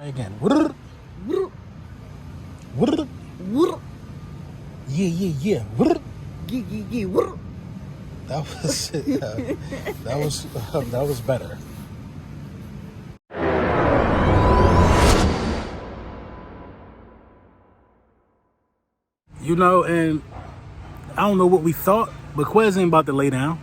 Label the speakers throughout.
Speaker 1: Again. Yeah. That was it. That was better. You know, and I don't know what we thought, but QUEZ ain't about to lay down.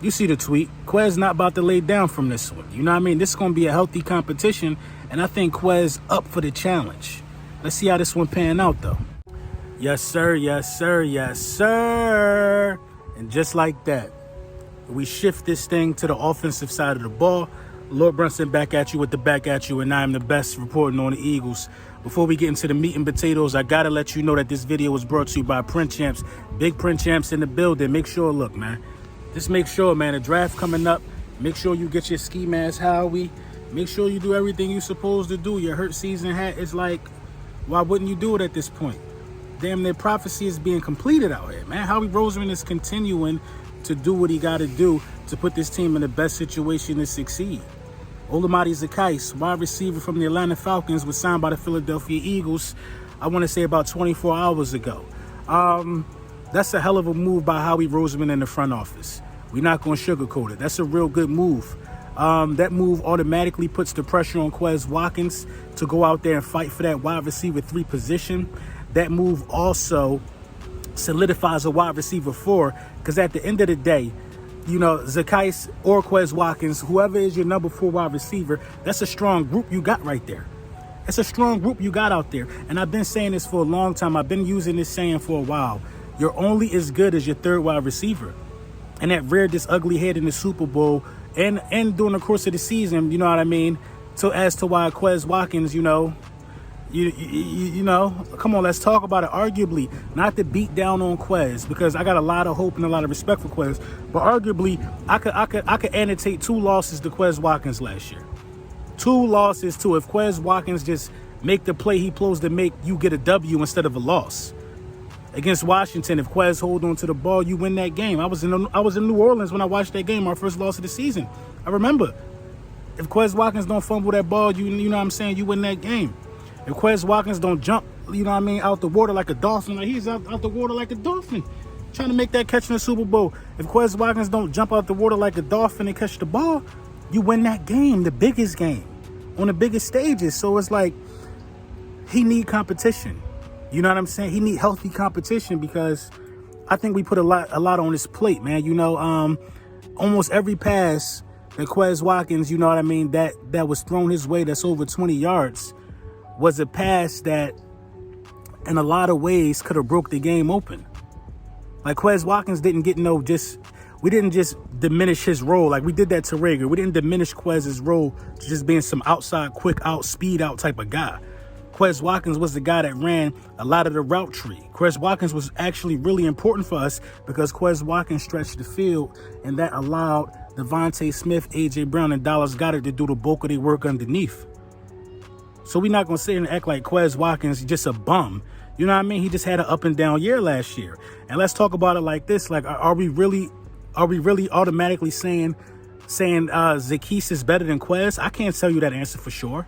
Speaker 1: You see the tweet. QUEZ not about to lay down from this one. You know what I mean? This is going to be a healthy competition, and I think QUEZ up for the challenge. Let's see how this one pan out, though. Yes, sir. Yes, sir. Yes, sir. And just like that, we shift this thing to the offensive side of the ball. Lord Brunson back at you with the back at you, and I am the best reporting on the Eagles. Before we get into the meat and potatoes, I got to let you know that this video was brought to you by Print Champs. Big Print Champs in the building. Make sure, look, man. Just make sure, man, the draft coming up. Make sure you get your ski mask, Howie. Make sure you do everything you're supposed to do. Your hurt season hat is like, why wouldn't you do it at this point? Damn, their prophecy is being completed out here, man. Howie Roseman is continuing to do what he got to do to put this team in the best situation to succeed. Olamide Zaccheaus, wide receiver from the Atlanta Falcons, was signed by the Philadelphia Eagles, I want to say about 24 hours ago. That's a hell of a move by Howie Roseman in the front office. We're not going to sugarcoat it. That's a real good move. That move automatically puts the pressure on QUEZ Watkins to go out there and fight for that wide receiver 3 position. That move also solidifies a wide receiver 4, because at the end of the day, you know, Zaccheaus or QUEZ Watkins, whoever is your number 4 wide receiver, that's a strong group you got right there. It's a strong group you got out there. And I've been saying this for a long time. I've been using this saying for a while. You're only as good as your 3rd wide receiver. And that reared this ugly head in the Super Bowl and during the course of the season, you know what I mean? So as to why QUEZ Watkins, you know, you know, come on, let's talk about it. Arguably, not to beat down on QUEZ, because I got a lot of hope and a lot of respect for QUEZ, but arguably, I could annotate 2 losses to QUEZ Watkins last year. 2 losses to, if QUEZ Watkins just make the play he supposed to make, you get a W instead of a loss. Against Washington, if QUEZ hold on to the ball, you win that game. I was in New Orleans when I watched that game, our first loss of the season. I remember. If QUEZ Watkins don't fumble that ball, you know what I'm saying, you win that game. If QUEZ Watkins don't jump, you know what I mean, out the water like a dolphin, like he's out the water like a dolphin, trying to make that catch in the Super Bowl. If QUEZ Watkins don't jump out the water like a dolphin and catch the ball, you win that game, the biggest game, on the biggest stages. So it's like, he need competition. You know what I'm saying? He need healthy competition, because I think we put a lot on his plate, man. You know, almost every pass that QUEZ Watkins, you know what I mean, that was thrown his way that's over 20 yards, was a pass that in a lot of ways could have broke the game open. Like, QUEZ Watkins didn't get we didn't just diminish his role. Like we did that to Rager. We didn't diminish QUEZ's role to just being some outside, quick out, speed out type of guy. QUEZ Watkins was the guy that ran a lot of the route tree. QUEZ Watkins was actually really important for us, because QUEZ Watkins stretched the field, and that allowed Devontae Smith, A.J. Brown, and Dallas Goedert to do the bulk of their work underneath. So we're not going to sit here and act like QUEZ Watkins is just a bum. You know what I mean? He just had an up and down year last year. And let's talk about it like this. Like, are we really automatically saying Zaccheaus is better than QUEZ? I can't tell you that answer for sure.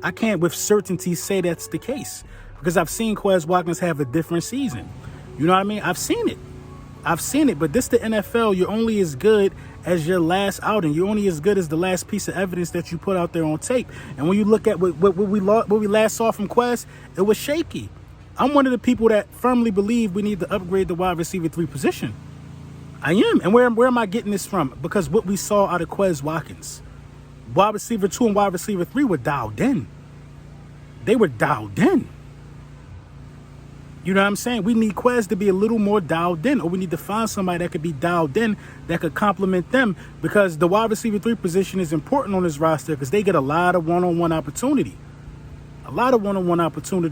Speaker 1: I can't with certainty say that's the case, because I've seen QUEZ Watkins have a different season. You know what I mean? I've seen it, but this the NFL. You're only as good as your last outing. You're only as good as the last piece of evidence that you put out there on tape. And when you look at what we last saw from QUEZ, it was shaky. I'm one of the people that firmly believe we need to upgrade the wide receiver 3 position. I am. And where am I getting this from? Because what we saw out of QUEZ Watkins, wide receiver 2 and wide receiver 3 were dialed in. They were dialed in. You know what I'm saying? We need QUEZ to be a little more dialed in, or we need to find somebody that could be dialed in that could complement them, because the wide receiver 3 position is important on this roster, because they get a lot of one-on-one opportunity.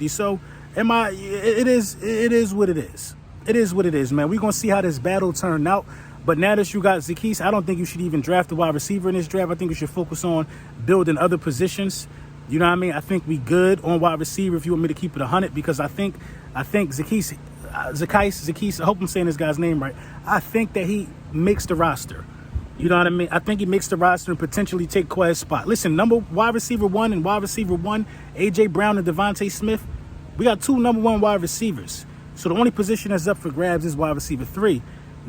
Speaker 1: So it is what it is. It is what it is, man. We're going to see how this battle turned out. But now that you got Zaccheaus, I don't think you should even draft a wide receiver in this draft. I think you should focus on building other positions. You know what I mean? I think we good on wide receiver, if you want me to keep it 100, because I think Zaccheaus, I hope I'm saying this guy's name right. I think that he makes the roster. You know what I mean? I think he makes the roster and potentially take QUEZ's spot. Listen, wide receiver 1 and wide receiver 1, A.J. Brown and Devontae Smith. We got 2 number 1 wide receivers. So the only position that's up for grabs is wide receiver 3.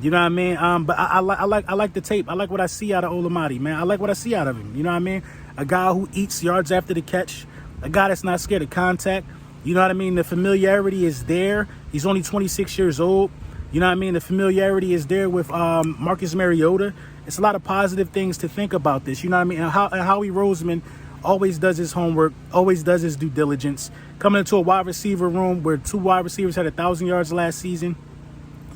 Speaker 1: You know what I mean? But I like the tape. I like what I see out of Olamide, man. I like what I see out of him. You know what I mean? A guy who eats yards after the catch. A guy that's not scared of contact. You know what I mean? The familiarity is there. He's only 26 years old. You know what I mean? The familiarity is there with Marcus Mariota. It's a lot of positive things to think about this. You know what I mean? And Howie Roseman always does his homework, always does his due diligence. Coming into a wide receiver room where 2 wide receivers had 1,000 yards last season.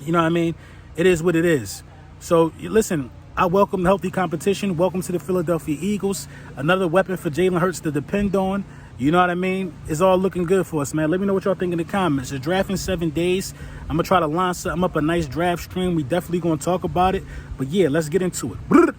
Speaker 1: You know what I mean? It is what it is. So, listen, I welcome healthy competition. Welcome to the Philadelphia Eagles. Another weapon for Jalen Hurts to depend on. You know what I mean? It's all looking good for us, man. Let me know what y'all think in the comments. The draft in 7 days. I'm going to try to line something up, a nice draft stream. We definitely going to talk about it. But, yeah, let's get into it.